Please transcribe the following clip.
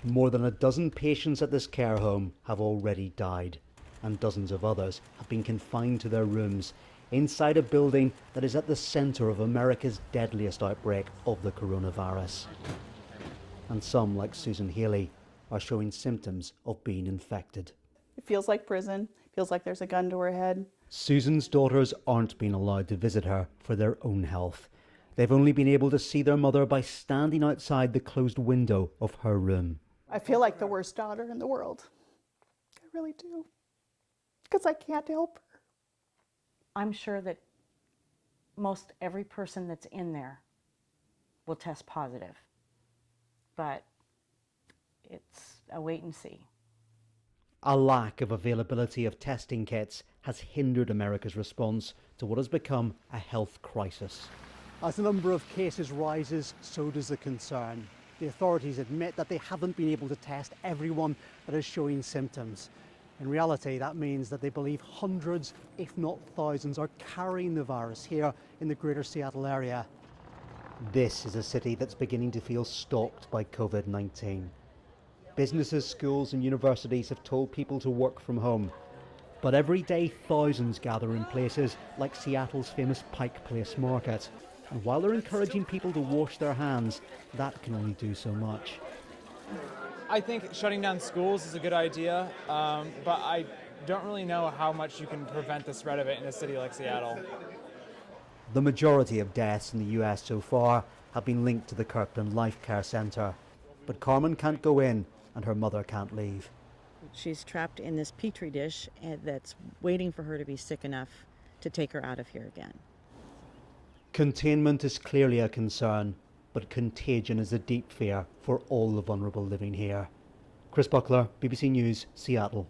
More than a dozen patients at this care home have already died, and dozens of others have been confined to their rooms inside a building that is at the centre of America's deadliest outbreak of the coronavirus. And some, like Susan Haley, are showing symptoms of being infected. It feels like prison. It feels like there's a gun to her head. Susan's daughters aren't being allowed to visit her for their own health. They've only been able to see their mother by standing outside the closed window of her room. I feel like the worst daughter in the world. I really do. Because I can't help her. I'm sure that most every person that's in there will test positive, but it's a wait and see. A lack of availability of testing kits has hindered America's response to what has become a health crisis. As the number of cases rises, so does the concern. The authorities admit that they haven't been able to test everyone that is showing symptoms. In reality, that means that they believe hundreds, if not thousands, are carrying the virus here in the greater Seattle area. This is a city that's beginning to feel stalked by COVID-19. Businesses, schools and universities have told people to work from home. But every day thousands gather in places like Seattle's famous Pike Place Market. And while they're encouraging people to wash their hands, that can only do so much. I think shutting down schools is a good idea, but I don't really know how much you can prevent the spread of it in a city like Seattle. The majority of deaths in the US so far have been linked to the Kirkland Life Care Centre. But Carmen can't go in and her mother can't leave. She's trapped in this petri dish that's waiting for her to be sick enough to take her out of here again. Containment is clearly a concern, but contagion is a deep fear for all the vulnerable living here. Chris Buckler, BBC News, Seattle.